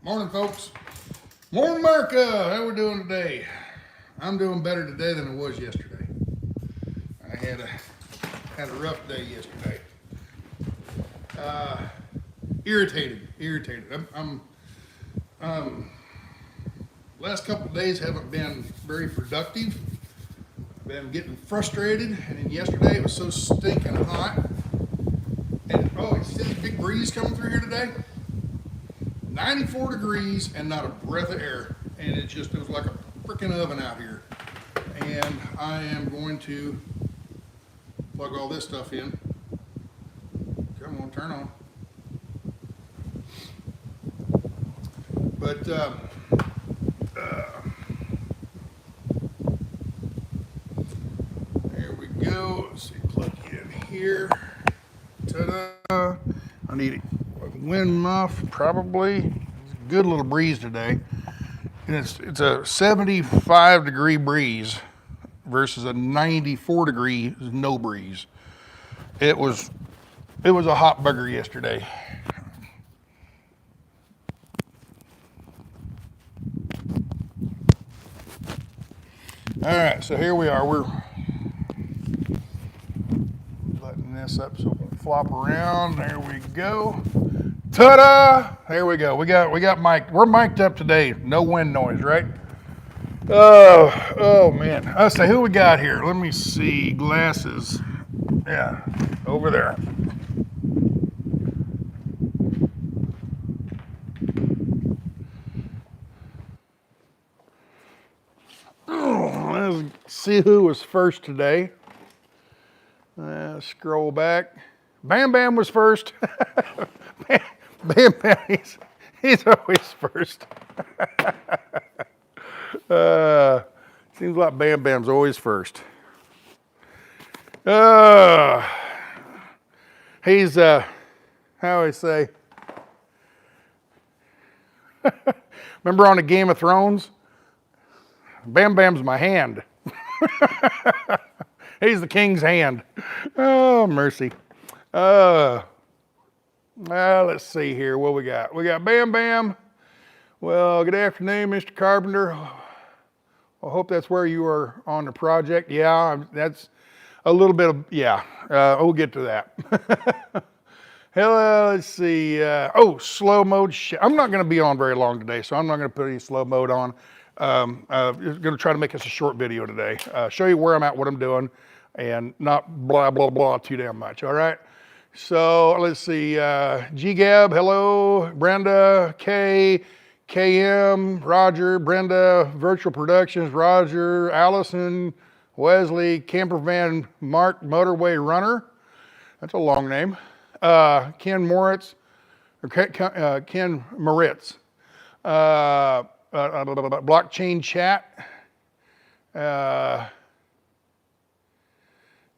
Morning, folks. Morning, America. How we doing today? I'm doing better today than I was yesterday. I had a rough day yesterday. Irritated. Last couple of days haven't been very productive. Been getting frustrated, and then yesterday it was so stinking hot. And oh, you see this big breeze coming through here today? 94 degrees and not a breath of air, and it was like a freaking oven out here. And I am going to plug all this stuff in. Come on, turn on. But there we go. Let's see, plug it in here. Ta-da! I need a wind muff, probably. It's a good little breeze today. And it's a 75 degree breeze versus a 94 degree no breeze. It was a hot bugger yesterday. All right, so here we are. We're letting this up so we'll flop around. There we go. Ta-da! There we go. We got mic. We're mic'd up today. No wind noise, right? Oh man. Let's say who we got here. Let me see. Glasses. Yeah, over there. Let's see who was first today. Scroll back. Bam Bam was first. Bam Bam, he's always first. Seems like Bam Bam's always first. He's, how do I say? Remember on the Game of Thrones? Bam Bam's my hand. He's the king's hand. Oh, mercy. Let's see here. What we got? We got Bam Bam. Well, good afternoon, Mr. Carpenter. I hope that's where you are on the project. Yeah, that's a little bit of, yeah. We'll get to that. Hello, let's see. Slow mode. I'm not going to be on very long today, so I'm not going to put any slow mode on. I'm going to try to make this a short video today. Show you where I'm at, what I'm doing, and not blah, blah, blah too damn much, all right? So let's see, G-Gab, hello, Brenda, K, KM, Roger, Brenda, Virtual Productions, Roger, Allison, Wesley, Campervan, Mark, Motorway Runner. That's a long name. Ken Moritz, or Ken Moritz. Blockchain Chat.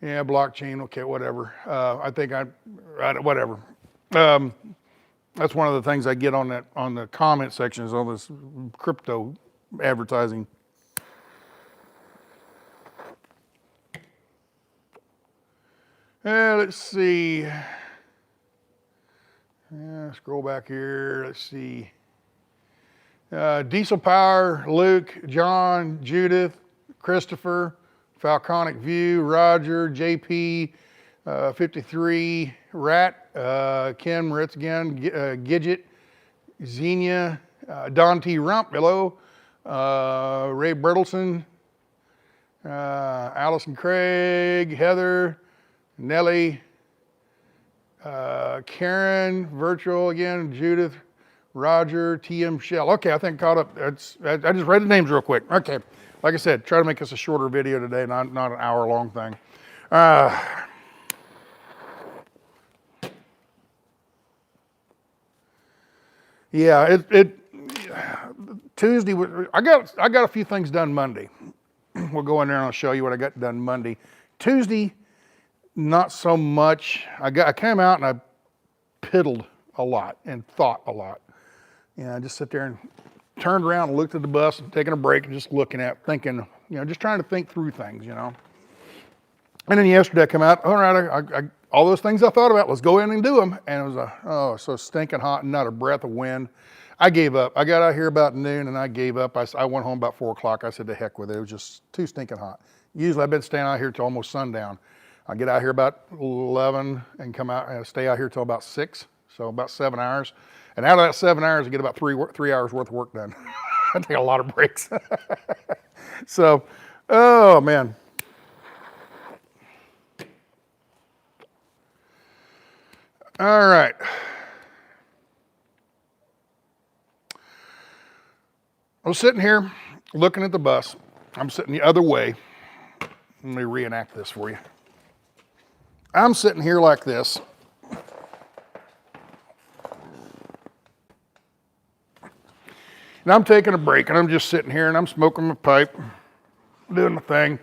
Yeah, blockchain, okay, whatever. Whatever. That's one of the things I get on the comment section is all this crypto advertising. Let's see. Scroll back here, let's see. Diesel Power, Luke, John, Judith, Christopher, Falconic View, Roger, JP, 53, Rat, Ken Moritz again, Gidget, Xenia, Don T. Rump, hello, Ray Bertelson, Allison Craig, Heather, Nellie, Karen, Virtual again, Judith, Roger, TM Shell. Okay, I think caught up. I just read the names real quick. Okay, like I said, try to make this a shorter video today, not an hour-long thing. Yeah, Tuesday. I got a few things done Monday. We'll go in there and I'll show you what I got done Monday. Tuesday, not so much. I came out and I piddled a lot and thought a lot. I just sit there and turned around and looked at the bus and taking a break and just looking at, thinking, just trying to think through things, And then yesterday I come out, all right, all those things I thought about, let's go in and do them. And it was so stinking hot and not a breath of wind. I gave up. I got out here about noon and I gave up. I went home about 4 o'clock. I said, to heck with it. It was just too stinking hot. Usually I've been staying out here till almost sundown. I get out here about 11 and come out and stay out here till about 6. So about 7 hours. And out of that 7 hours, I get about 3 hours worth of work done. I take a lot of breaks. So, oh man. All right. I was sitting here looking at the bus. I'm sitting the other way. Let me reenact this for you. I'm sitting here like this. And I'm taking a break and I'm just sitting here and I'm smoking my pipe, doing my thing.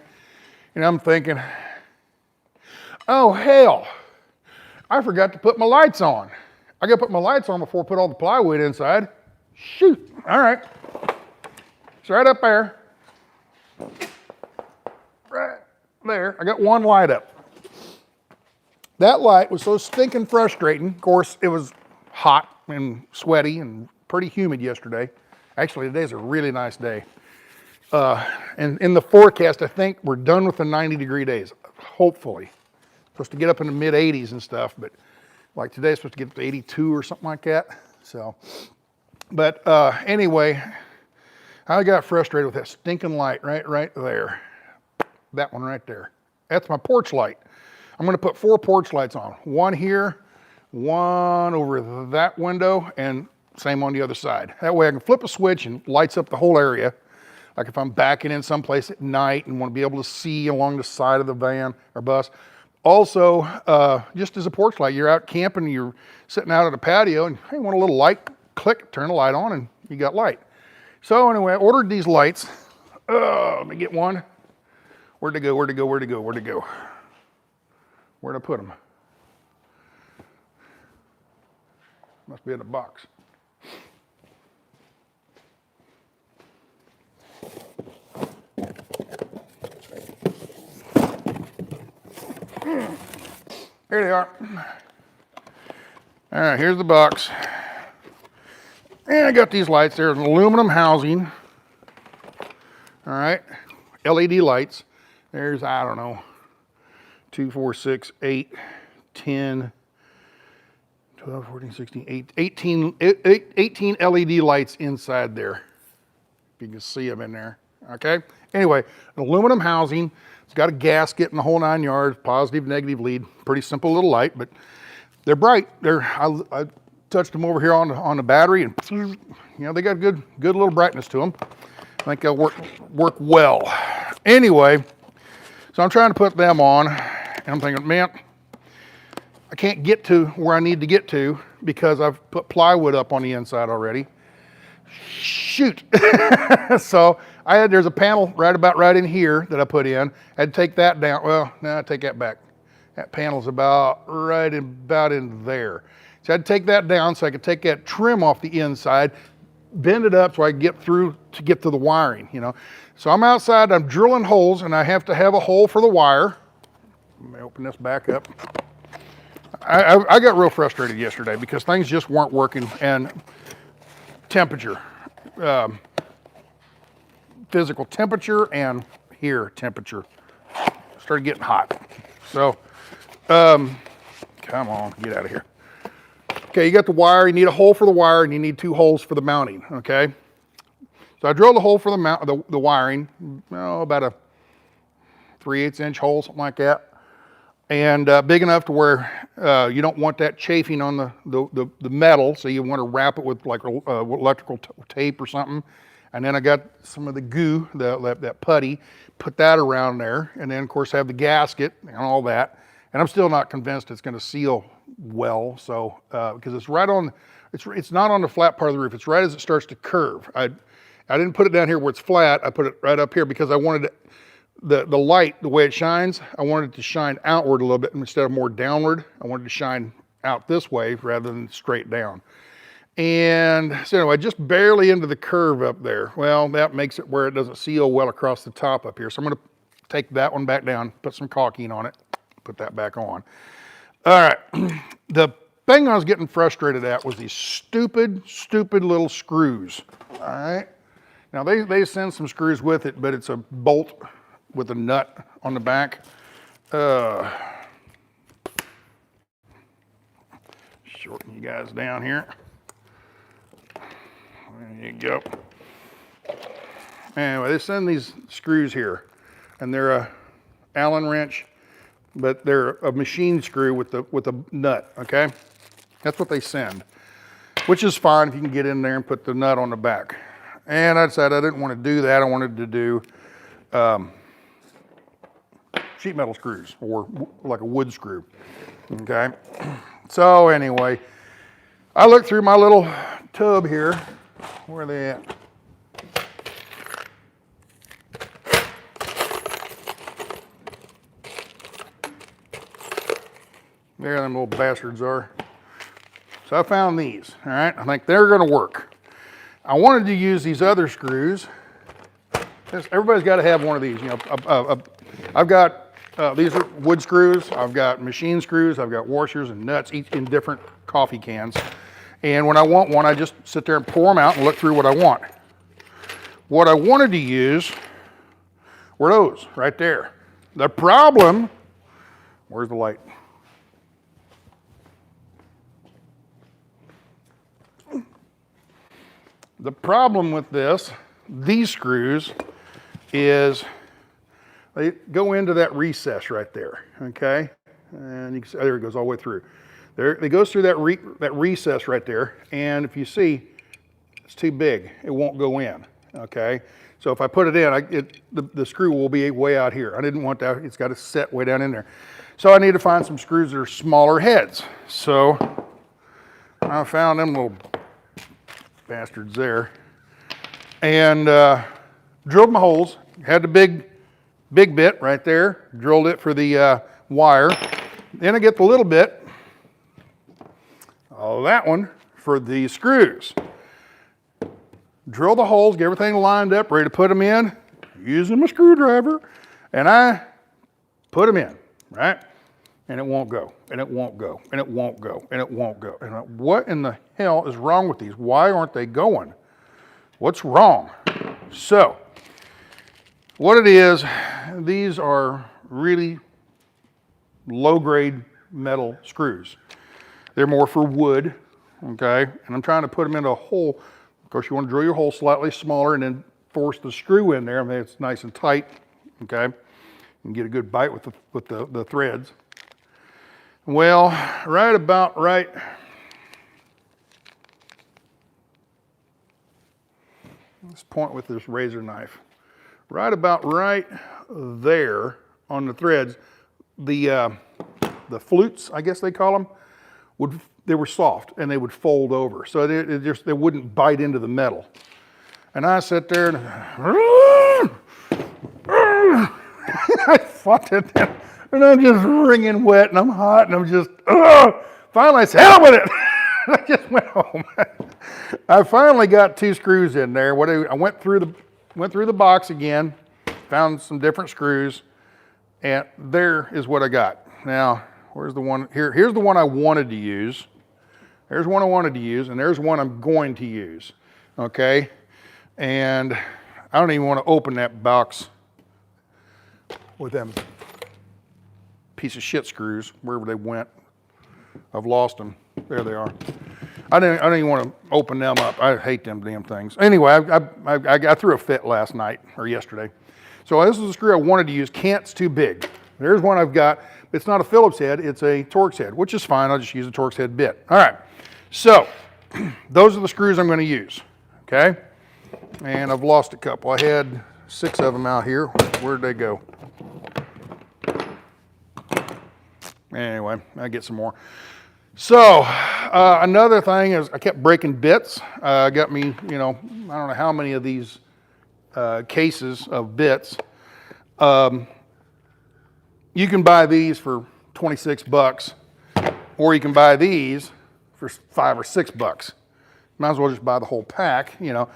And I'm thinking, oh hell, I forgot to put my lights on. I gotta put my lights on before I put all the plywood inside. Shoot, all right. It's right up there. Right there, I got one light up. That light was so stinking frustrating. Of course, it was hot and sweaty and pretty humid yesterday. Actually, today's a really nice day. And in the forecast, I think we're done with the 90-degree days, hopefully. Supposed to get up in the mid 80s and stuff, but like today's supposed to get up to 82 or something like that. So, but anyway, I got frustrated with that stinking light right there. That one right there. That's my porch light. I'm gonna put 4 porch lights on. One here, one over that window, and same on the other side. That way I can flip a switch and lights up the whole area. Like if I'm backing in someplace at night and want to be able to see along the side of the van or bus. Also, just as a porch light, you're out camping, you're sitting out at a patio and hey, you want a little light, click, turn the light on and you got light. So anyway, I ordered these lights. Let me get one. Where'd they go, where'd they go, where'd they go, where'd they go? Where'd I put them? Must be in the box. Here they are. All right, here's the box. And I got these lights. There's an aluminum housing. All right, LED lights. There's, I don't know, 2, 4, 6, 8, 10, 12, 14, 16, 18 LED lights inside there. If you can see them in there, okay? Anyway, an aluminum housing. It's got a gasket and the whole 9 yards, positive, negative lead. Pretty simple little light, but they're bright. I touched them over here on the battery, and you know they got good little brightness to them. I think they'll work well. Anyway, so I'm trying to put them on, and I'm thinking, man, I can't get to where I need to get to because I've put plywood up on the inside already. Shoot. So there's a panel right in here that I put in. I had to take that down. Well, no, I take that back. That panel's about in there. So I had to take that down so I could take that trim off the inside, bend it up so I could get to the wiring, you know. So I'm outside, I'm drilling holes, and I have to have a hole for the wire. Let me open this back up. I got real frustrated yesterday because things just weren't working, and temperature, physical temperature and here temperature started getting hot. So, come on, get out of here. Okay, you got the wire, you need a hole for the wire, and you need 2 holes for the mounting, okay? So I drilled a hole for the wiring, about a 3/8 inch hole, something like that. And big enough to where you don't want that chafing on the metal, so you want to wrap it with like electrical tape or something. And then I got some of the goo, that putty, put that around there, and then of course have the gasket and all that. And I'm still not convinced it's going to seal well, so because it's right on, it's not on the flat part of the roof. It's right as it starts to curve. I didn't put it down here where it's flat. I put it right up here because I wanted the light, the way it shines, I wanted it to shine outward a little bit instead of more downward. I wanted it to shine out this way rather than straight down. And so anyway, just barely into the curve up there. Well, that makes it where it doesn't seal well across the top up here. So I'm gonna take that one back down, put some caulking on it, put that back on. All right, the thing I was getting frustrated at was these stupid little screws, all right? Now they send some screws with it, but it's a bolt with a nut on the back. Shorten you guys down here. There you go. Anyway, they send these screws here, and they're a Allen wrench, but they're a machine screw with a nut, okay? That's what they send, which is fine if you can get in there and put the nut on the back. And I decided I didn't want to do that. I wanted to do sheet metal screws, or like a wood screw, okay? So anyway, I looked through my little tub here. Where are they at? There them little bastards are. So I found these, all right? I think they're gonna work. I wanted to use these other screws. Everybody's gotta have one of these. You know, I've got, these are wood screws. I've got machine screws. I've got washers and nuts, each in different coffee cans. And when I want one, I just sit there and pour them out and look through what I want. What I wanted to use were those right there. The problem, where's the light? The problem with these screws, is they go into that recess right there, okay? And you can see, there it goes all the way through. There, it goes through that recess right there, and if you see, it's too big. It won't go in, okay? So if I put it in, the screw will be way out here. I didn't want that. It's got to set way down in there. So I need to find some screws that are smaller heads. So I found them little bastards there, and drilled my holes. Had the big bit right there. Drilled it for the wire. Then I get the little bit. Oh, that one for the screws. Drill the holes, get everything lined up, ready to put them in, using my screwdriver, and I put them in, right? And it won't go, and it won't go, and it won't go, and it won't go. And what in the hell is wrong with these? Why aren't they going? What's wrong? So, what it is, these are really low-grade metal screws. They're more for wood, okay? And I'm trying to put them into a hole. Of course, you want to drill your hole slightly smaller and then force the screw in there. I mean, it's nice and tight, okay? And get a good bite with the threads. Well, right about right. Let's point with this razor knife. Right about right there on the threads, the flutes, I guess they call them, they were soft and they would fold over. So they wouldn't bite into the metal. And I sat there and I fought it down. And I'm just wringing wet and I'm hot and I'm just, finally I said, hell with it. I just went home. I finally got 2 screws in there. I went through the box again, found some different screws, and there is what I got. Now, where's the one? Here's the one I wanted to use. There's one I wanted to use, and there's one I'm going to use, okay? And I don't even want to open that box with them piece of shit screws, wherever they went. I've lost them. There they are. I don't even want to open them up. I hate them damn things. Anyway, I threw a fit last night, or yesterday. So this is the screw I wanted to use. It's too big. There's one I've got. It's not a Phillips head, it's a Torx head, which is fine. I'll just use a Torx head bit. All right, so those are the screws I'm going to use, okay? And I've lost a couple. I had 6 of them out here. Where'd they go? Anyway, I get some more. So another thing is I kept breaking bits. Got me, you know, I don't know how many of these cases of bits. You can buy these for 26 bucks, or you can buy these for $5 or $6. Might as well just buy the whole pack, you know.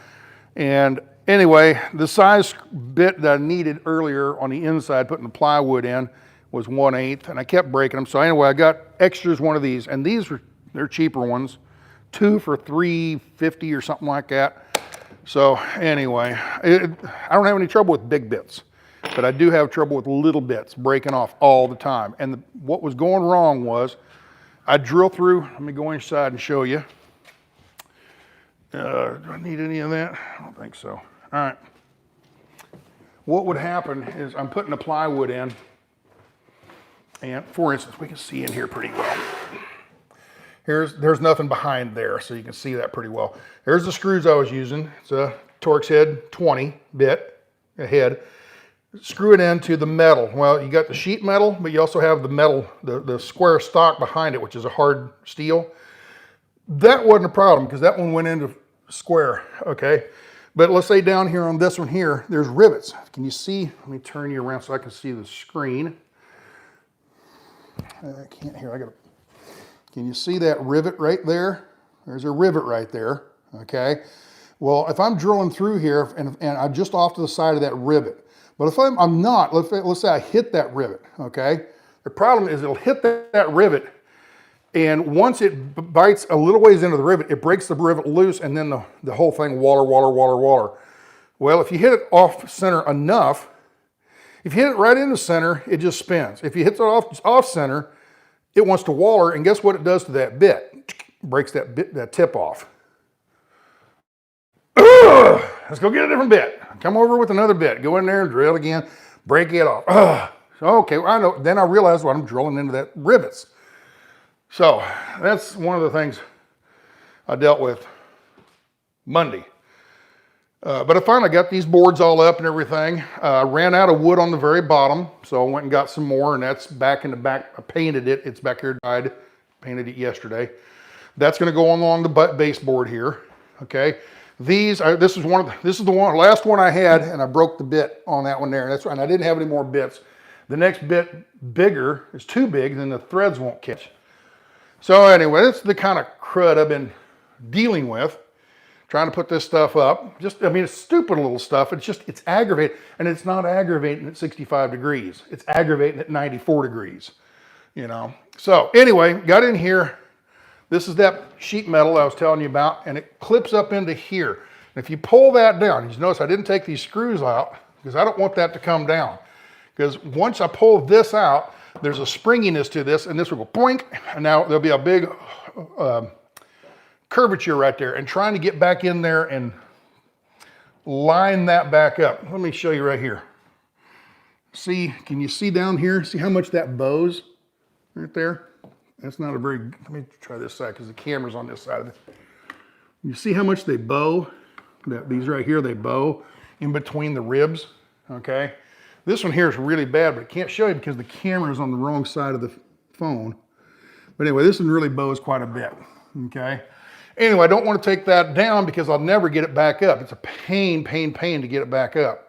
And anyway, the size bit that I needed earlier on the inside, putting the plywood in, was 1/8, and I kept breaking them. So anyway, I got extras one of these, and these were They're cheaper ones. 2 for $3.50 or something like that. So anyway, I don't have any trouble with big bits, but I do have trouble with little bits breaking off all the time. And what was going wrong was I drill through, let me go inside and show you. Do I need any of that? I don't think so. All right. What would happen is I'm putting the plywood in, and for instance, we can see in here pretty well. There's nothing behind there, so you can see that pretty well. There's the screws I was using. It's a Torx head 20 bit head. Screw it into the metal. Well, you got the sheet metal, but you also have the metal, the square stock behind it, which is a hard steel. That wasn't a problem because that one went into square, okay? But let's say down here on this one here, there's rivets. Can you see? Let me turn you around so I can see the screen. I can't hear, can you see that rivet right there? There's a rivet right there, okay? Well, if I'm drilling through here and I'm just off to the side of that rivet, but if I'm not, let's say I hit that rivet, okay? The problem is it'll hit that rivet, and once it bites a little ways into the rivet, it breaks the rivet loose, and then the whole thing waller. Well, if you hit it off center enough, if you hit it right in the center, it just spins. If you hit it off center, it wants to waller, and guess what it does to that bit? Breaks that tip off. Ugh! Let's go get a different bit. Come over with another bit. Go in there and drill again. Break it off. Ugh. Okay, well, I know. Then I realized what I'm drilling into that rivets. So that's one of the things I dealt with Monday. But I finally got these boards all up and everything. I ran out of wood on the very bottom, so I went and got some more, and that's back in the back. I painted it. It's back here dried. Painted it yesterday. That's going to go along the baseboard here. Okay. This is the last one I had, and I broke the bit on that one there. That's right. And I didn't have any more bits. The next bit bigger is too big, then the threads won't catch. So anyway, that's the kind of crud I've been dealing with. Trying to put this stuff up. It's stupid little stuff. It's aggravating, and it's not aggravating at 65 degrees. It's aggravating at 94 degrees, you know. So anyway, got in here. This is that sheet metal I was telling you about, and it clips up into here. And if you pull that down, you notice I didn't take these screws out because I don't want that to come down. Because once I pull this out, there's a springiness to this, and this will go boink, and now there'll be a big curvature right there, and trying to get back in there and line that back up. Let me show you right here. See, can you see down here? See how much that bows right there? That's not a very, let me try this side because the camera's on this side of it. You see how much they bow? These right here, they bow in between the ribs, okay? This one here is really bad, but I can't show you because the camera's on the wrong side of the phone. But anyway, this one really bows quite a bit, okay? Anyway, I don't want to take that down because I'll never get it back up. It's a pain to get it back up.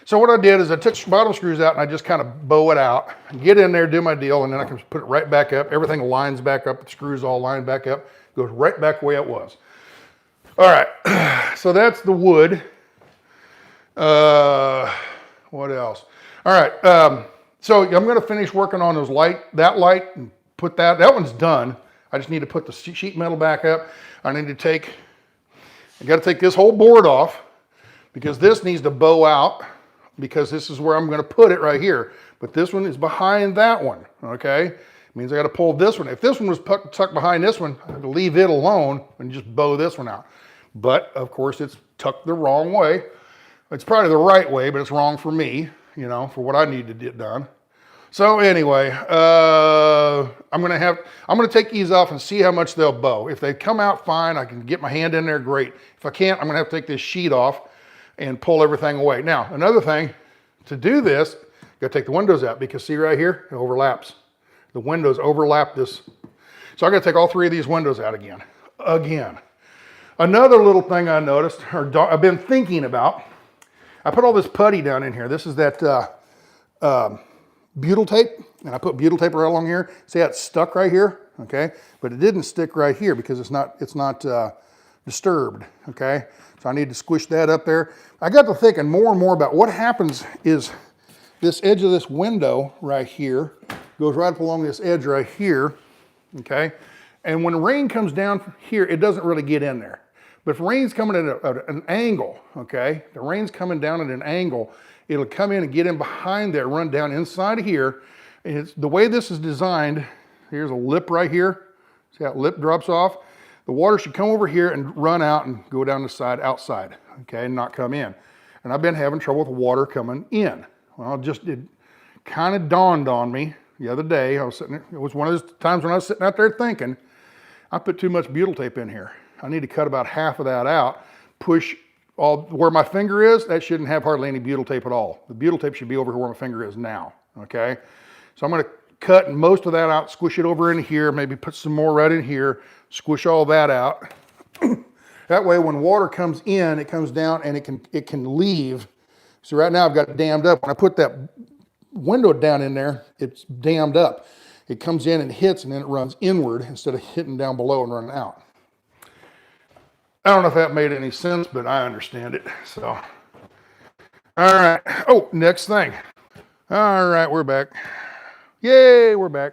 So what I did is I took the bottom screws out and I just kind of bow it out, get in there, do my deal, and then I can put it right back up. Everything lines back up, the screws all line back up, goes right back the way it was. All right, so that's the wood. What else? All right, so I'm going to finish working on that light, and put that one's done. I just need to put the sheet metal back up. I got to take this whole board off because this needs to bow out because this is where I'm going to put it right here. But this one is behind that one, okay? It means I got to pull this one. If this one was tucked behind this one, I have to leave it alone and just bow this one out. But of course it's tucked the wrong way. It's probably the right way, but it's wrong for me, you know, for what I need to get done. So anyway, I'm gonna take these off and see how much they'll bow. If they come out fine, I can get my hand in there, great. If I can't, I'm gonna have to take this sheet off and pull everything away. Now, another thing, to do this, you gotta take the windows out because see right here, it overlaps. The windows overlap this. So I gotta take all three of these windows out again. Another little thing I noticed, or I've been thinking about, I put all this putty down in here. This is that butyl tape, and I put butyl tape right along here. See how it's stuck right here, okay? But it didn't stick right here because it's not disturbed, okay? So I need to squish that up there. I got to thinking more and more about what happens is this edge of this window right here goes right up along this edge right here, okay? And when rain comes down here, it doesn't really get in there. But if rain's coming at an angle, okay, the rain's coming down at an angle, it'll come in and get in behind there, run down inside of here. And it's, the way this is designed, here's a lip right here. See how that lip drops off? The water should come over here and run out and go down the side outside, okay, and not come in. And I've been having trouble with water coming in. Well, it kind of dawned on me the other day. I was sitting there, it was one of those times when I was sitting out there thinking, I put too much butyl tape in here. I need to cut about half of that out, push all, where my finger is, that shouldn't have hardly any butyl tape at all. The butyl tape should be over where my finger is now, okay? So I'm gonna cut most of that out, squish it over in here, maybe put some more right in here, squish all that out. That way when water comes in, it comes down and it can leave. So right now I've got it dammed up. When I put that window down in there, it's dammed up. It comes in and hits and then it runs inward instead of hitting down below and running out. I don't know if that made any sense, but I understand it, so. All right, oh, next thing. All right, we're back. Yay, we're back.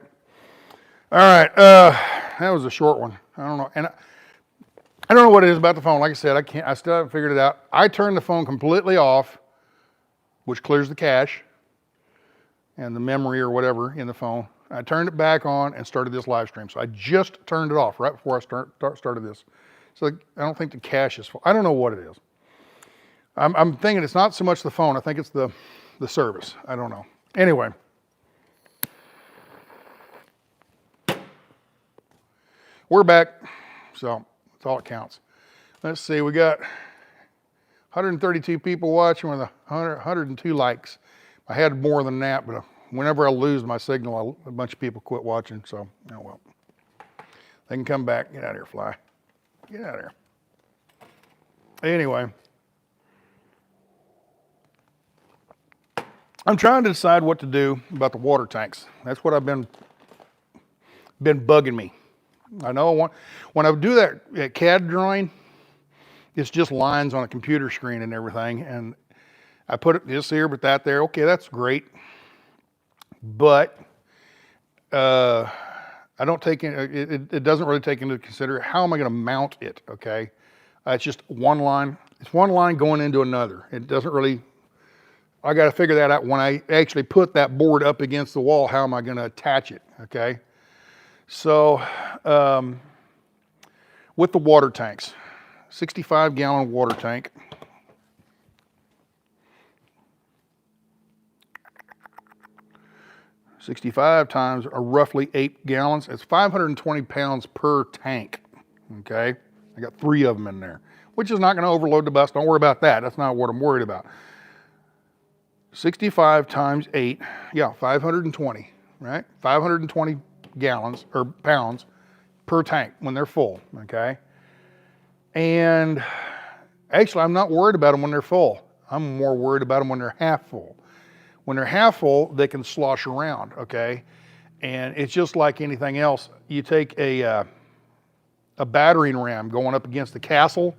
All right, that was a short one. I don't know, and I don't know what it is about the phone. Like I said, I still haven't figured it out. I turned the phone completely off, which clears the cache and the memory or whatever in the phone. I turned it back on and started this live stream. So I just turned it off right before I started this. So I don't think the cache is full. I don't know what it is. I'm thinking it's not so much the phone. I think it's the service. I don't know. Anyway. We're back. So that's all it counts. Let's see. We got 132 people watching with 102 likes. I had more than that, but whenever I lose my signal, a bunch of people quit watching. So, oh well. They can come back. Get out of here, fly. Get out of here. Anyway, I'm trying to decide what to do about the water tanks. That's what I've been bugging me. I know when I do that CAD drawing, it's just lines on a computer screen and everything. And I put it this here, but that there. Okay, that's great. But I don't take in, it doesn't really take into consider how am I going to mount it, okay? It's just one line. It's one line going into another. It doesn't really, I got to figure that out when I actually put that board up against the wall. How am I going to attach it, okay? So with the water tanks, 65-gallon water tank. $65 times are roughly 8 gallons. It's 520 pounds per tank, okay? I got 3 of them in there, which is not gonna overload the bus. Don't worry about that. That's not what I'm worried about. 65 times 8, yeah, 520, right? 520 gallons or pounds per tank when they're full, okay? And actually, I'm not worried about them when they're full. I'm more worried about them when they're half full. When they're half full, they can slosh around, okay? And it's just like anything else. You take a battering ram going up against the castle,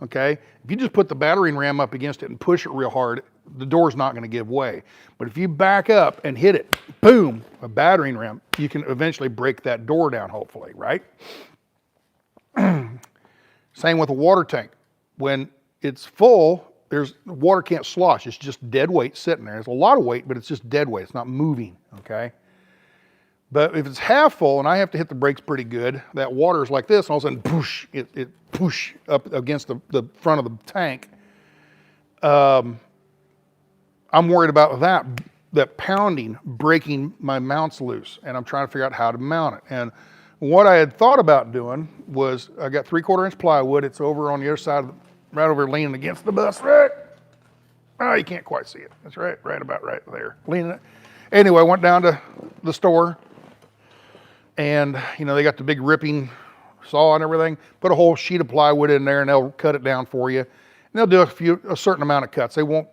okay? If you just put the battering ram up against it and push it real hard, the door's not gonna give way. But if you back up and hit it, boom, a battering ram, you can eventually break that door down, hopefully, right? Same with a water tank. When it's full, water can't slosh. It's just dead weight sitting there. There's a lot of weight, but it's just dead weight. It's not moving, okay? But if it's half full and I have to hit the brakes pretty good, that water is like this, and all of a sudden, push, it push up against the front of the tank. I'm worried about that pounding, breaking my mounts loose, and I'm trying to figure out how to mount it. And what I had thought about doing was, I got 3/4 inch plywood. It's over on the other side of right over leaning against the bus, right? Oh, you can't quite see it. That's right about right there. Leaning it. Anyway, I went down to the store and, you know, they got the big ripping saw and everything. Put a whole sheet of plywood in there and they'll cut it down for you. And they'll do a certain amount of cuts. They won't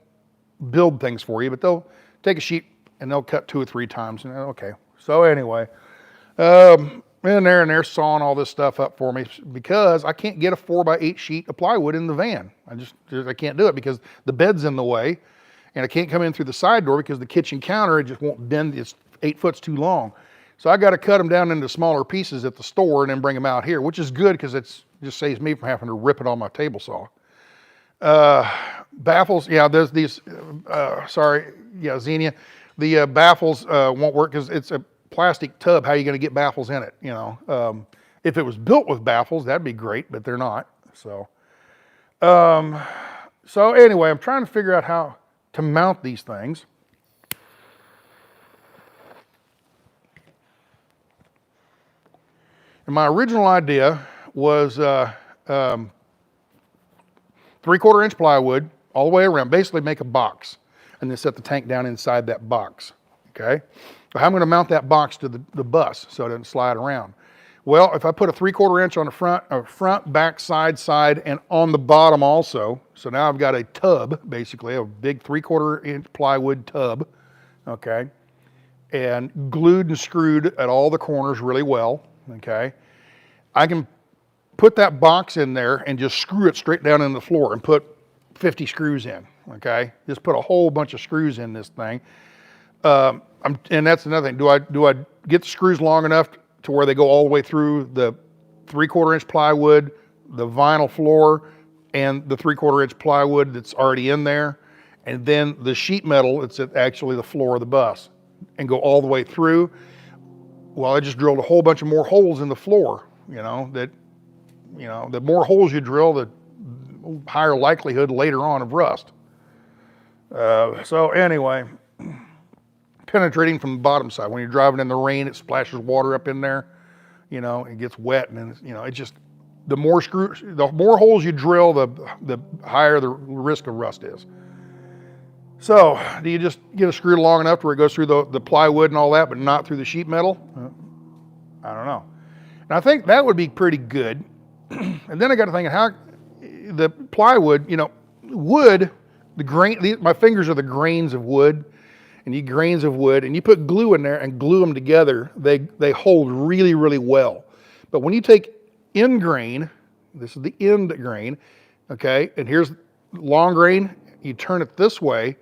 build things for you, but they'll take a sheet and they'll cut 2 or 3 times. And okay. So anyway, in there and they're sawing all this stuff up for me because I can't get a 4x8 sheet of plywood in the van. I can't do it because the bed's in the way and I can't come in through the side door because the kitchen counter, it just won't bend. It's 8 foot's too long. So I got to cut them down into smaller pieces at the store and then bring them out here, which is good because it just saves me from having to rip it on my table saw. Baffles, yeah, there's these, Xenia. The baffles won't work because it's a plastic tub. How are you going to get baffles in it, you know? If it was built with baffles, that'd be great, but they're not. So anyway, I'm trying to figure out how to mount these things. And my original idea was 3/4 inch plywood all the way around, basically make a box and then set the tank down inside that box, okay? But how I'm gonna mount that box to the bus so it doesn't slide around. Well, if I put a 3/4 inch on the front, back, side, and on the bottom also, so now I've got a tub, basically, a big 3/4 inch plywood tub, okay? And glued and screwed at all the corners really well, okay? I can put that box in there and just screw it straight down in the floor and put 50 screws in, okay? Just put a whole bunch of screws in this thing. And that's another thing. Do I get the screws long enough to where they go all the way through the 3/4 inch plywood, the vinyl floor, and the 3/4 inch plywood that's already in there, and then the sheet metal that's actually the floor of the bus, and go all the way through? Well, I just drilled a whole bunch of more holes in the floor, the more holes you drill, the higher likelihood later on of rust. So anyway, penetrating from the bottom side. When you're driving in the rain, it splashes water up in there, it gets wet, and then, it just, the more holes you drill, the higher the risk of rust is. So, do you just get a screw long enough where it goes through the plywood and all that, but not through the sheet metal? I don't know. And I think that would be pretty good. And then I got to thinking, how the plywood, wood, the grain, my fingers are the grains of wood, and you grains of wood, and you put glue in there and glue them together, they hold really, really well. But when you take end grain, this is the end grain, okay, and here's long grain, you turn it this way,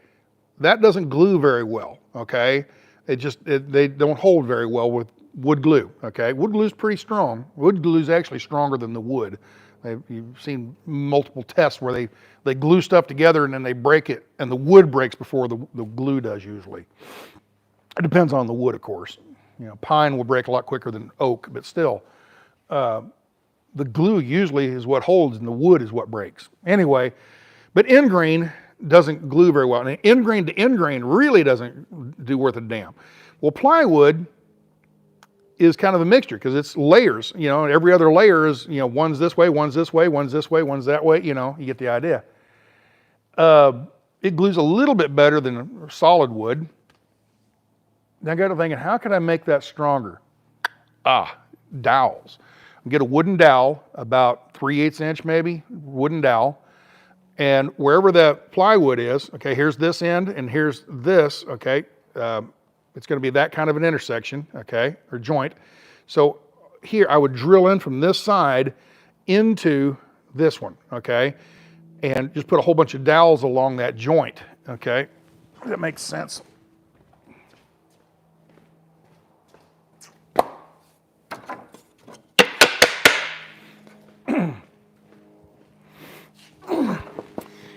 that doesn't glue very well, okay? They don't hold very well with wood glue, okay? Wood glue is pretty strong. Wood glue is actually stronger than the wood. You've seen multiple tests where they glue stuff together and then they break it, and the wood breaks before the glue does usually. It depends on the wood, of course. Pine will break a lot quicker than oak, but still, the glue usually is what holds and the wood is what breaks. Anyway, but end grain doesn't glue very well. And end grain to end grain really doesn't do worth a damn. Well, plywood is kind of a mixture because it's layers, every other layer is, one's this way, one's this way, one's this way, one's that way, you get the idea. It glues a little bit better than solid wood. Now I got to thinking, how can I make that stronger? Dowels. Get a wooden dowel, about 3/8 inch maybe, wooden dowel. And wherever that plywood is, okay, here's this end and here's this, okay, it's going to be that kind of an intersection, okay, or joint. So here I would drill in from this side into this one, okay, and just put a whole bunch of dowels along that joint, okay. That makes sense.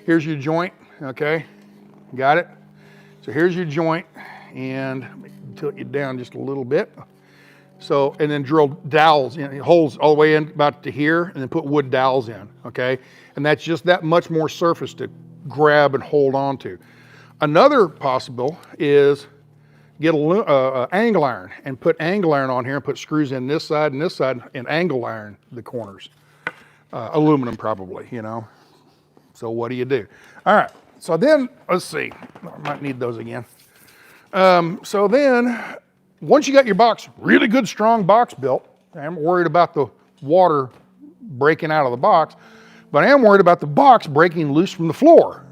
Here's your joint, okay, got it? So here's your joint, and tilt you down just a little bit. So, and then drill dowels, holes all the way in about to here, and then put wood dowels in, okay? And that's just that much more surface to grab and hold on to. Another possible is get a angle iron and put angle iron on here and put screws in this side and angle iron the corners. Aluminum probably, So what do you do? All right, so then, let's see. I might need those again. So then, once you got your box, really good strong box built, I'm worried about the water breaking out of the box, but I am worried about the box breaking loose from the floor.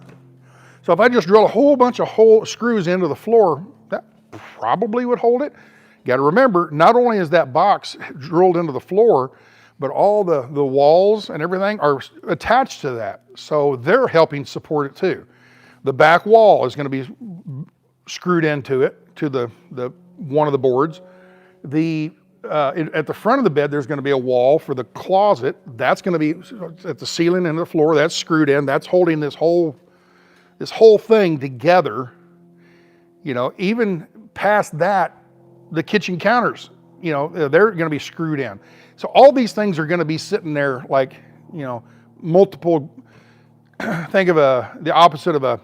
So if I just drill a whole bunch of screws into the floor, that probably would hold it. You got to remember, not only is that box drilled into the floor, but all the walls and everything are attached to that. So they're helping support it too. The back wall is going to be screwed into it, to the one of the boards. At the front of the bed, there's going to be a wall for the closet. That's going to be at the ceiling and the floor. That's screwed in. That's holding this whole thing together. You know, even past that, the kitchen counters, you know, they're going to be screwed in. So all these things are going to be sitting there like, you know, multiple. Think of the opposite of a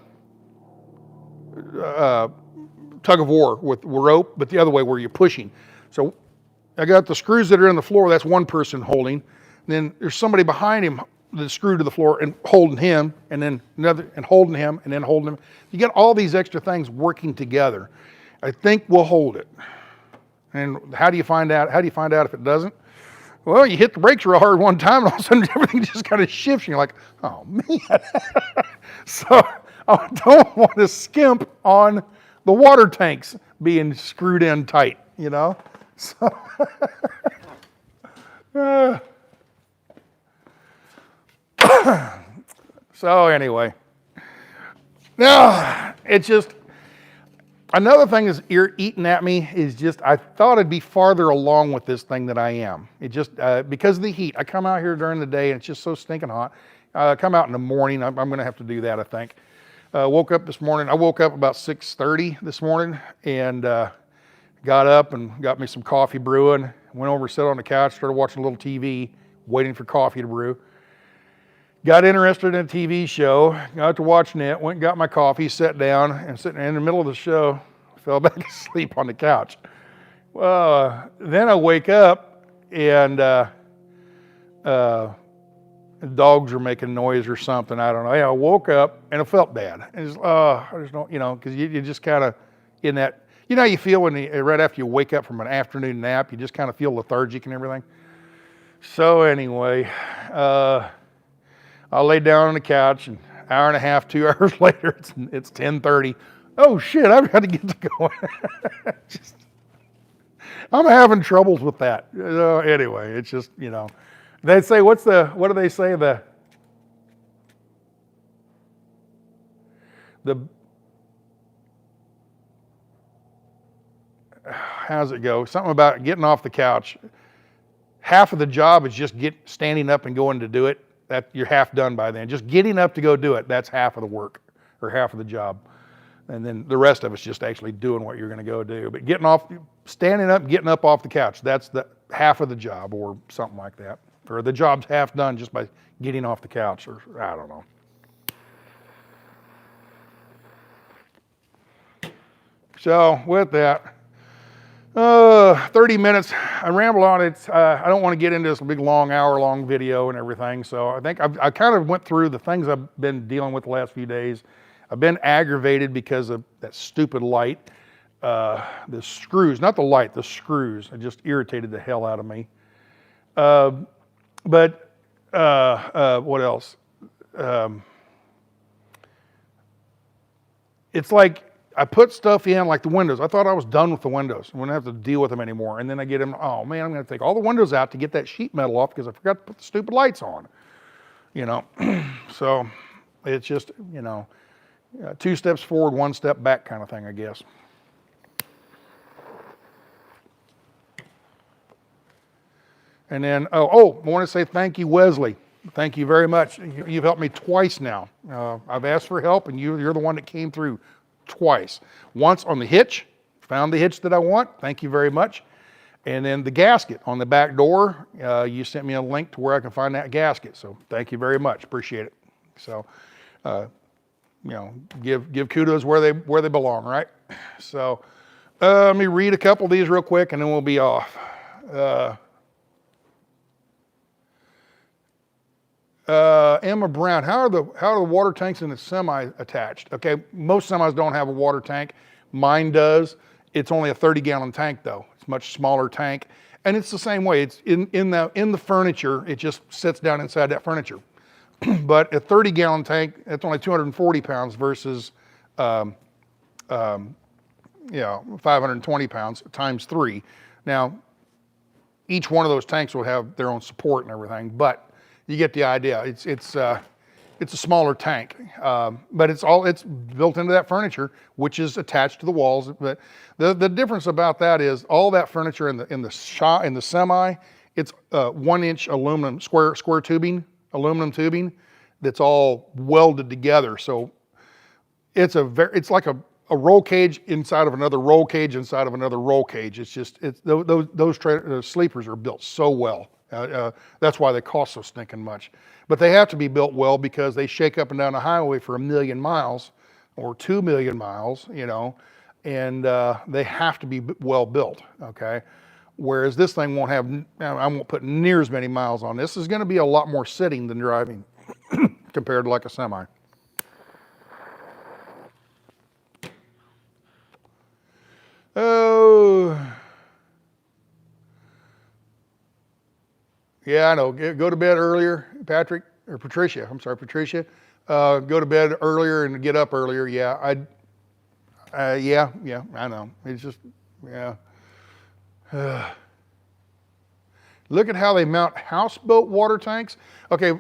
tug of war with rope, but the other way where you're pushing. So I got the screws that are in the floor. That's one person holding. And then there's somebody behind him that's screwed to the floor and holding him, and then another and holding him, and then holding him. You get all these extra things working together. I think we'll hold it. And how do you find out? How do you find out if it doesn't? Well, you hit the brakes real hard one time, and all of a sudden everything just kind of shifts. And you're like, oh man. So I don't want to skimp on the water tanks being screwed in tight, you know? So, so anyway, now it's just, another thing is eating at me is just, I thought I'd be farther along with this thing than I am. It just, because of the heat, I come out here during the day and it's just so stinking hot. I come out in the morning, I'm going to have to do that, I think. Woke up this morning, I woke up about 6:30 this morning and got up and got me some coffee brewing, went over, sat on the couch, started watching a little TV, waiting for coffee to brew. Got interested in a TV show, got to watching it, went and got my coffee, sat down, and sitting in the middle of the show, fell back asleep on the couch. Well, then I wake up and the dogs are making noise or something, I don't know. Yeah, I woke up and it felt bad. And it's, I just don't, you know, because you just kind of in that, you know how you feel when right after you wake up from an afternoon nap, you just kind of feel lethargic and everything. So anyway, I laid down on the couch, and an hour and a half, 2 hours later, it's 10:30. Oh shit, I've got to get to going. I'm having troubles with that. Anyway, it's just, you know, they say, what do they say? How's it go? Something about getting off the couch. Half of the job is just standing up and going to do it. That you're half done by then. Just getting up to go do it, that's half of the work or half of the job. And then the rest of it's just actually doing what you're going to go do. But standing up, getting up off the couch, that's the half of the job or something like that. Or the job's half done just by getting off the couch, or I don't know. So with that, 30 minutes, I ramble on it. I don't want to get into this big long hour-long video and everything. So I think I kind of went through the things I've been dealing with the last few days. I've been aggravated because of that stupid light. The screws, not the light, the screws. It just irritated the hell out of me. But what else? It's like I put stuff in like the windows. I thought I was done with the windows. I wouldn't have to deal with them anymore. And then I get them, oh man, I'm going to take all the windows out to get that sheet metal off because I forgot to put the stupid lights on. You know, so it's just, you know, 2 steps forward, 1 step back kind of thing, I guess. And then, I want to say thank you, Wesley. Thank you very much. You've helped me twice now. I've asked for help, and you're the one that came through twice. Once on the hitch, found the hitch that I want. Thank you very much. And then the gasket on the back door, you sent me a link to where I can find that gasket. So thank you very much. Appreciate it. So, you know, give kudos where they belong, right? So let me read a couple of these real quick, and then we'll be off. Emma Brown, how are the water tanks in the semi attached? Okay, most semis don't have a water tank. Mine does. It's only a 30-gallon tank though. It's a much smaller tank, and it's the same way. It's in the furniture. It just sits down inside that furniture. But a 30-gallon tank, that's only 240 pounds versus, 520 pounds times 3. Now, each one of those tanks will have their own support and everything, but you get the idea. It's it's a smaller tank, but it's built into that furniture, which is attached to the walls. But the difference about that is all that furniture in the semi, it's 1 inch aluminum square tubing, aluminum tubing, that's all welded together. So it's like a roll cage inside of another roll cage inside of another roll cage. Those sleepers are built so well. That's why they cost so stinking much. But they have to be built well because they shake up and down the highway for 1 million miles or 2 million miles, you know, and they have to be well built, okay? Whereas this thing won't have, I won't put near as many miles on this. It's gonna be a lot more sitting than driving compared to like a semi. Oh, yeah, I know. Go to bed earlier, Patrick, or Patricia. I'm sorry, Patricia. Go to bed earlier and get up earlier. Yeah, yeah, I know. It's just, yeah. Look at how they mount houseboat water tanks. Okay,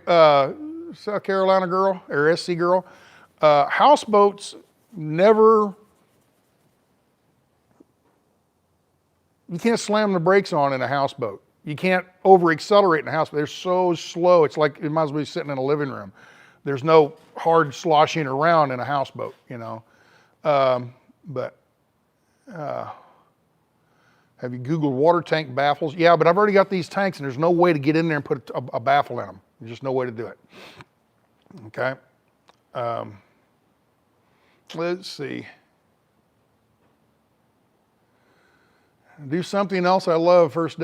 South Carolina girl, or SC girl. Houseboats never, you can't slam the brakes on in a houseboat. You can't over accelerate in a houseboat. They're so slow. It's like it might as well be sitting in a living room. There's no hard sloshing around in a houseboat, you know. Have you Googled water tank baffles? Yeah, but I've already got these tanks and there's no way to get in there and put a baffle in them. There's just no way to do it. Okay. Let's see. Do something else I love first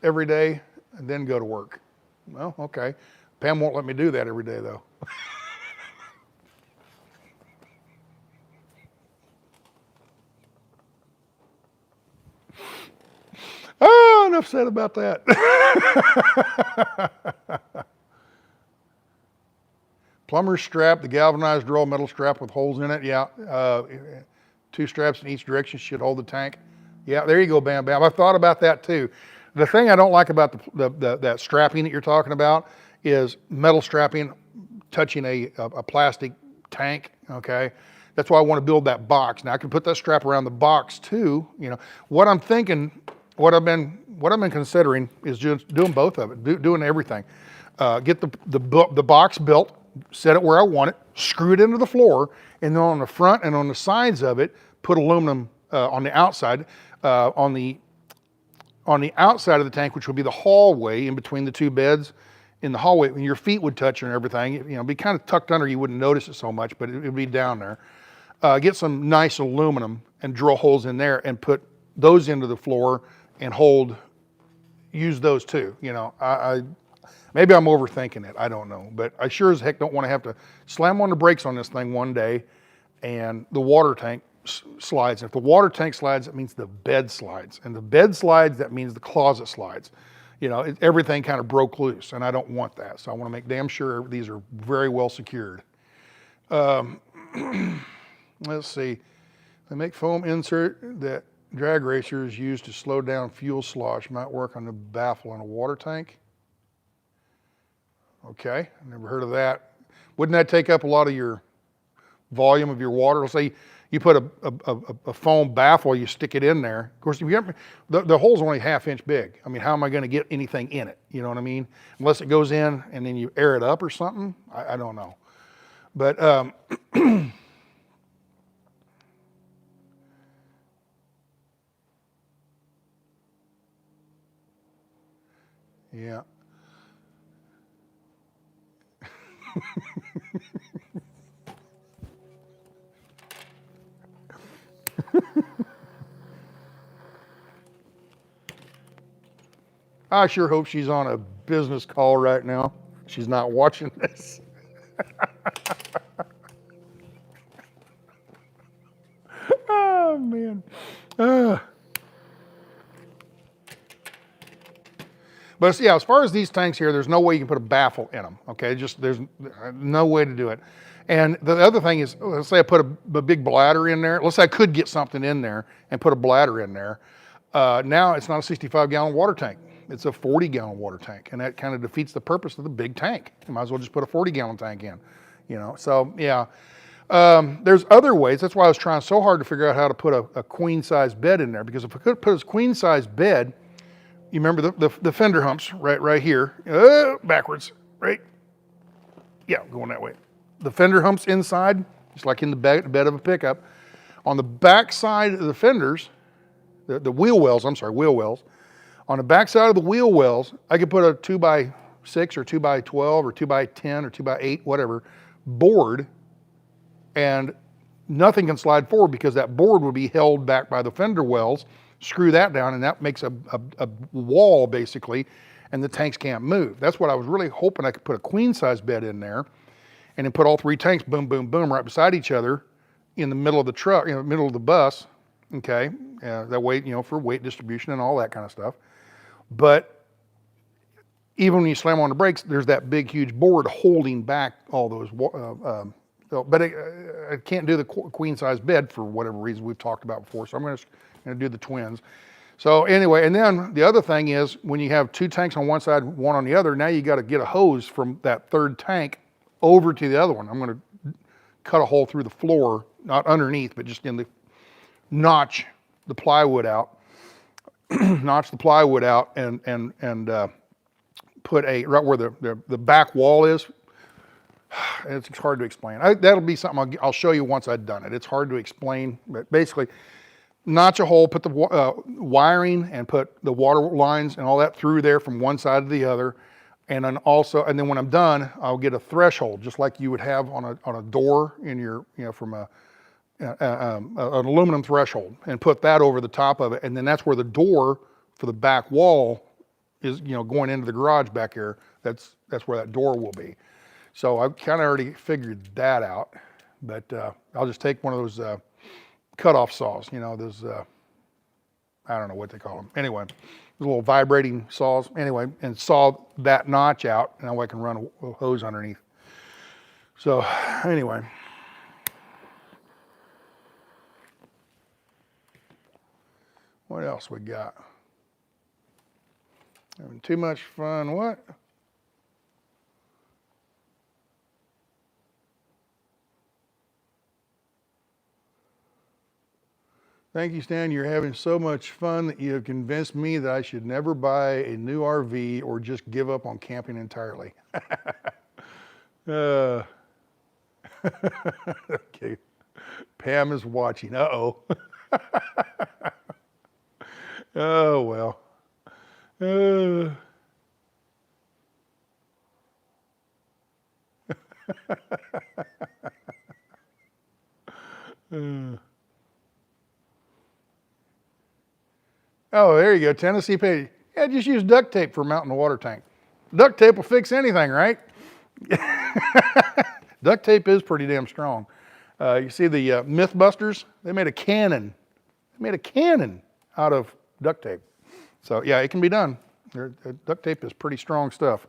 every day, and then go to work. Well, okay. Pam won't let me do that every day though. Oh, enough said about that. Plumber's strap, the galvanized roll metal strap with holes in it. Yeah, 2 straps in each direction should hold the tank. Yeah, there you go, Bam Bam. I've thought about that too. The thing I don't like about that strapping that you're talking about is metal strapping touching a plastic tank, okay? That's why I want to build that box. Now I can put that strap around the box too, you know. What I'm thinking, what I've been considering is just doing both of it, doing everything. Get the box built, set it where I want it, screw it into the floor, and then on the front and on the sides of it, put aluminum on the outside. On the outside of the tank, which would be the hallway in between the 2 beds, in the hallway, when your feet would touch and everything, you know, be kind of tucked under, you wouldn't notice it so much, but it would be down there. Get some nice aluminum and drill holes in there and put those into the floor and use those too. You know, maybe I'm overthinking it, I don't know, but I sure as heck don't want to have to slam on the brakes on this thing one day and the water tank slides. If the water tank slides, it means the bed slides, and the bed slides, that means the closet slides. You know, everything kind of broke loose, and I don't want that. So I want to make damn sure these are very well secured. Let's see. They make foam insert that drag racers use to slow down fuel slosh. Might work on the baffle on a water tank. Okay, never heard of that. Wouldn't that take up a lot of your volume of your water? Let's say you put a foam baffle, you stick it in there. Of course, the hole's only 1/2 inch big. I mean, how am I going to get anything in it? You know what I mean? Unless it goes in and then you air it up or something. I don't know. But yeah. I sure hope she's on a business call right now. She's not watching this. Oh, man. But yeah, as far as these tanks here, there's no way you can put a baffle in them, okay? Just there's no way to do it. And the other thing is, let's say I put a big bladder in there. Let's say I could get something in there and put a bladder in there. Now it's not a 65-gallon water tank. It's a 40-gallon water tank, and that kind of defeats the purpose of the big tank. You might as well just put a 40-gallon tank in. you know. So yeah, there's other ways. That's why I was trying so hard to figure out how to put a queen size bed in there, because if I could put a queen size bed, you remember the fender humps right here, backwards, right? Yeah, going that way. The fender humps inside, just like in the bed of a pickup. On the back side of the fenders, the wheel wells, I'm sorry, wheel wells. On the back side of the wheel wells, I could put a 2x6 or 2x12 or 2x10 or 2x8, whatever, board, and nothing can slide forward because that board would be held back by the fender wells. Screw that down, and that makes a wall, basically, and the tanks can't move. That's what I was really hoping I could put a queen size bed in there, and then put all 3 tanks, boom, boom, boom, right beside each other in the middle of the truck, in the middle of the bus, okay? That way, you know, for weight distribution and all that kind of stuff. But even when you slam on the brakes, there's that big, huge board holding back all those. But I can't do the queen size bed for whatever reason we've talked about before. So I'm going to do the twins. So anyway, and then the other thing is when you have 2 tanks on one side, 1 on the other, now you got to get a hose from that 3rd tank over to the other one. I'm going to cut a hole through the floor, not underneath, but just in the notch the plywood out. Notch the plywood out and put a right where the back wall is. It's hard to explain. That'll be something I'll show you once I've done it. It's hard to explain, but basically, notch a hole, put the wiring and put the water lines and all that through there from one side to the other, and then when I'm done, I'll get a threshold just like you would have on a door in your, you know, from an aluminum threshold, and put that over the top of it, and then that's where the door for the back wall is, you know, going into the garage back here. That's where that door will be. So I kind of already figured that out, but I'll just take one of those cutoff saws, you know, those I don't know what they call them. Anyway, little vibrating saws. Anyway, and saw that notch out, and now I can run a hose underneath. So anyway. What else we got? Having too much fun, what? Thank you, Stan. You're having so much fun that you have convinced me that I should never buy a new RV or just give up on camping entirely. Okay. Pam is watching. Uh-oh. Oh, well. Oh, there you go. Tennessee pay. Yeah, just use duct tape for mounting the water tank. Duct tape will fix anything, right? Duct tape is pretty damn strong. You see the Mythbusters? They made a cannon. They made a cannon out of duct tape. So yeah, it can be done. Duct tape is pretty strong stuff.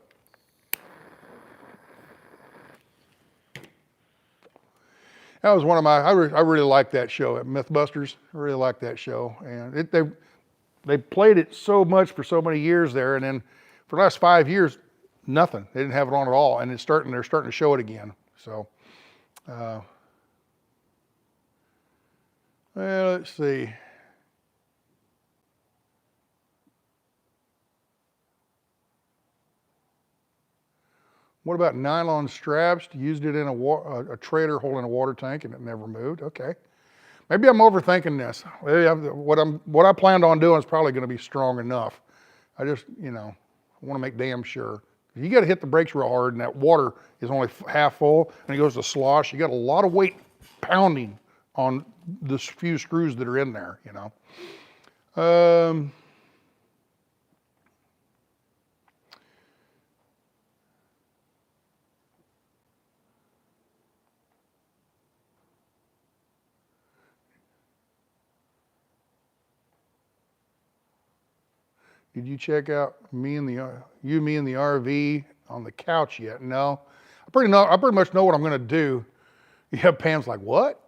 That was one of my, I really liked that show at Mythbusters. I really liked that show. And they played it so much for so many years there, and then for the last 5 years, nothing. They didn't have it on at all, and they're starting to show it again. So, well, let's see. What about nylon straps? Used it in a trailer holding a water tank and it never moved. Okay. Maybe I'm overthinking this. Maybe what I planned on doing is probably going to be strong enough. I just, you know, want to make damn sure. You got to hit the brakes real hard, and that water is only half full, and it goes to slosh. You got a lot of weight pounding on the few screws that are in there, you know. Did you check out me and the RV on the couch yet? No, I pretty much know what I'm going to do. Yeah, Pam's like, what?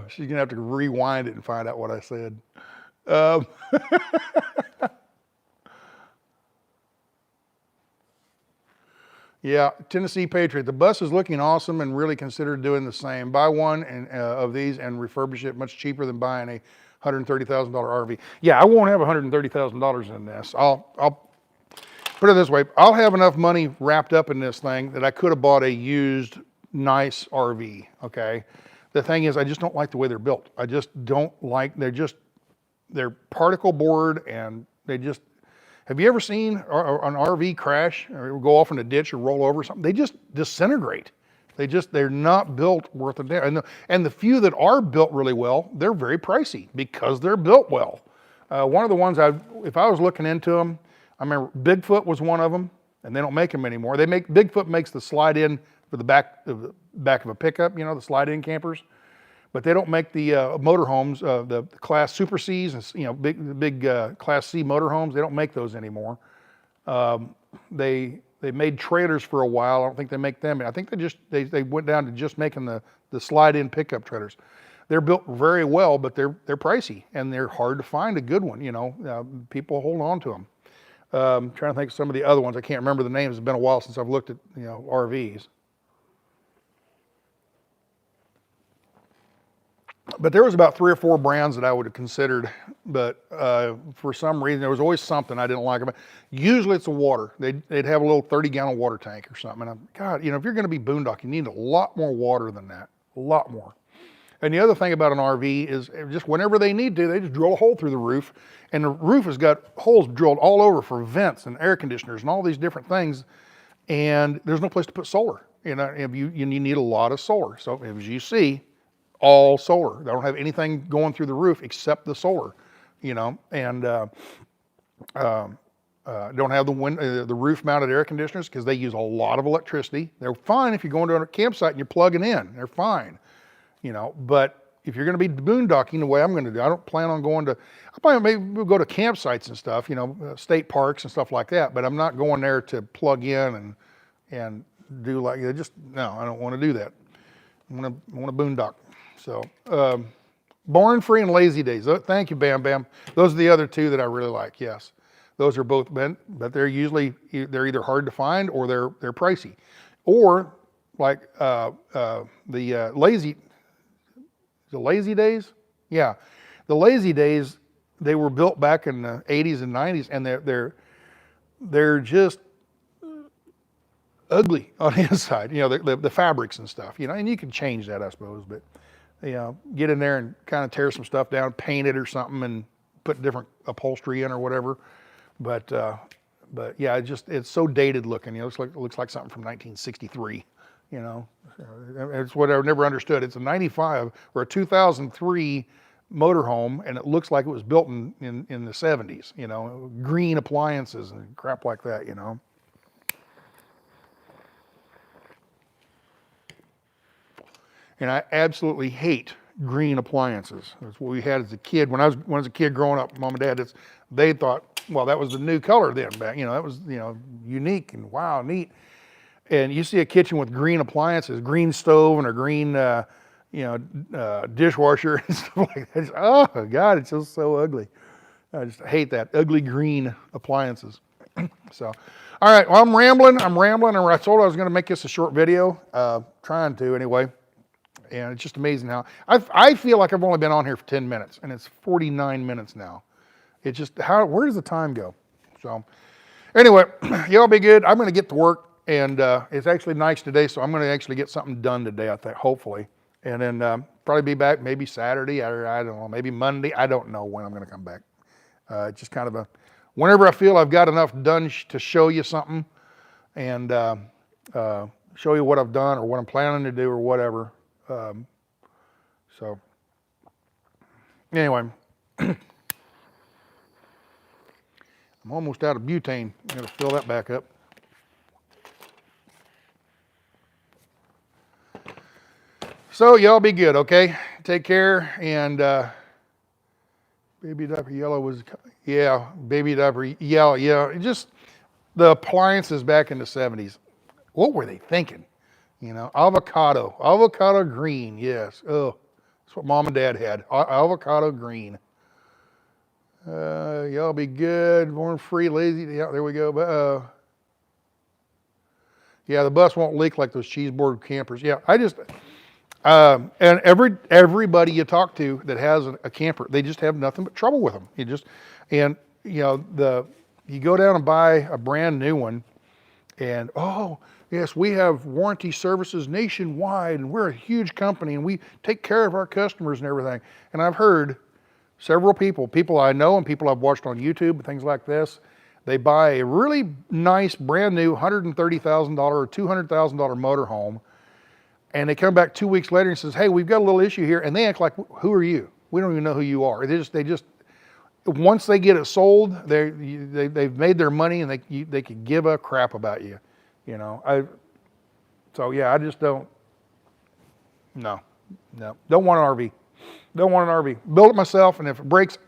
She's gonna have to rewind it and find out what I said. Yeah, Tennessee Patriot. The bus is looking awesome and really consider doing the same. Buy one of these and refurbish it much cheaper than buying a $130,000 RV. Yeah, I won't have $130,000 in this. I'll put it this way. I'll have enough money wrapped up in this thing that I could have bought a used nice RV, okay? The thing is, I just don't like the way they're built. I just don't like, they're particle board and they just, have you ever seen an RV crash or go off in a ditch or roll over something? They just disintegrate. They're not built worth a damn. And the few that are built really well, they're very pricey because they're built well. One of the ones if I was looking into them, I remember Bigfoot was one of them, and they don't make them anymore. Bigfoot makes the slide in for the back of a pickup, you know, the slide in campers. But they don't make the motorhomes, the Class Super Cs, and, you know, big Class C motorhomes. They don't make those anymore. They made trailers for a while. I don't think they make them. I think they went down to just making the slide-in pickup trailers. They're built very well, but they're pricey and they're hard to find a good one. You know, people hold on to them. Trying to think of some of the other ones. I can't remember the names. It's been a while since I've looked at, you know, RVs. But there was about 3 or 4 brands that I would have considered, but for some reason there was always something I didn't like about it. Usually it's the water. They'd have a little 30-gallon water tank or something. And God, you know, if you're going to be boondocking, you need a lot more water than that, a lot more. And the other thing about an RV is just whenever they need to, they just drill a hole through the roof, and the roof has got holes drilled all over for vents and air conditioners and all these different things, and there's no place to put solar. You know, you need a lot of solar. So as you see, all solar. They don't have anything going through the roof except the solar, you know, and don't have the roof-mounted air conditioners because they use a lot of electricity. They're fine if you're going to a campsite and you're plugging in. They're fine, you know, but if you're going to be boondocking the way I'm going to do, I don't plan on going to, I probably maybe we'll go to campsites and stuff, you know, state parks and stuff like that, but I'm not going there to plug in and do like, no, I don't want to do that. I want to boondock. So, Born Free and Lazy Days. Thank you, Bam Bam. Those are the other two that I really like. Yes, those are both, but they're either hard to find or they're pricey, or like the Lazy Days. Yeah, the Lazy Days. They were built back in the 80s and 90s, and they're just ugly on the inside. You know, the fabrics and stuff. You know, and you can change that, I suppose, but. You know, get in there and kind of tear some stuff down, paint it or something, and put different upholstery in or whatever. But yeah, it's so dated looking. You know, it looks like something from 1963. You know, it's what I never understood. It's a 95 or a 2003 motorhome, and it looks like it was built in the 70s. You know, green appliances and crap like that. You know. And I absolutely hate green appliances. That's what we had as a kid. When I was a kid growing up, Mom and Dad, they thought, well, that was the new color then back. You know, that was, you know, unique and wow, neat. And you see a kitchen with green appliances, green stove and a green, dishwasher and stuff like that. Oh God, it's just so ugly. I just hate that ugly green appliances. So, all right, well, I'm rambling, and I told I was going to make this a short video, trying to anyway. And it's just amazing how, I feel like I've only been on here for 10 minutes and it's 49 minutes now. It's just, where does the time go? So anyway, y'all be good. I'm going to get to work, and it's actually nice today. So I'm going to actually get something done today, I think, hopefully. And then probably be back maybe Saturday, or I don't know, maybe Monday. I don't know when I'm going to come back. It's just kind of whenever I feel I've got enough done to show you something and show you what I've done or what I'm planning to do or whatever. So anyway, I'm almost out of butane. I'm going to fill that back up. So y'all be good, okay? Take care. And baby diaper yellow was, yeah, baby diaper yellow, yeah. Just the appliances back in the 70s. What were they thinking? You know, avocado green, yes. Oh, that's what Mom and Dad had, avocado green. Y'all be good, Born Free, Lazy, yeah, there we go. Yeah, the bus won't leak like those cheese board campers. Yeah, I just, and everybody you talk to that has a camper, they just have nothing but trouble with them. And you know, you go down and buy a brand new one, and oh, yes, we have warranty services nationwide, and we're a huge company, and we take care of our customers and everything. And I've heard several people I know and people I've watched on YouTube and things like this, they buy a really nice, brand new $130,000 or $200,000 motorhome, and they come back 2 weeks later and says, hey, we've got a little issue here, and they act like, who are you? We don't even know who you are. They just once they get it sold, they've made their money, and they could give a crap about you. You know, so yeah, I just don't want an RV. Don't want an RV. Build it myself, and if it breaks,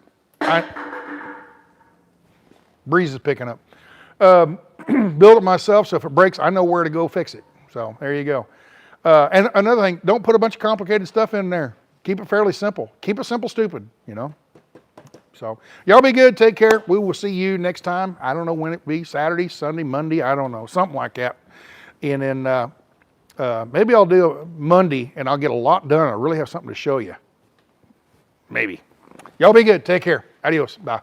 breeze is picking up. Build it myself, so if it breaks, I know where to go fix it. So there you go. And another thing, don't put a bunch of complicated stuff in there. Keep it fairly simple. Keep it simple, stupid, you know. So y'all be good, take care. We will see you next time. I don't know when it be, Saturday, Sunday, Monday, I don't know, something like that. And then maybe I'll do a Monday and I'll get a lot done. I really have something to show you. Maybe. Y'all be good, take care. Adios, bye.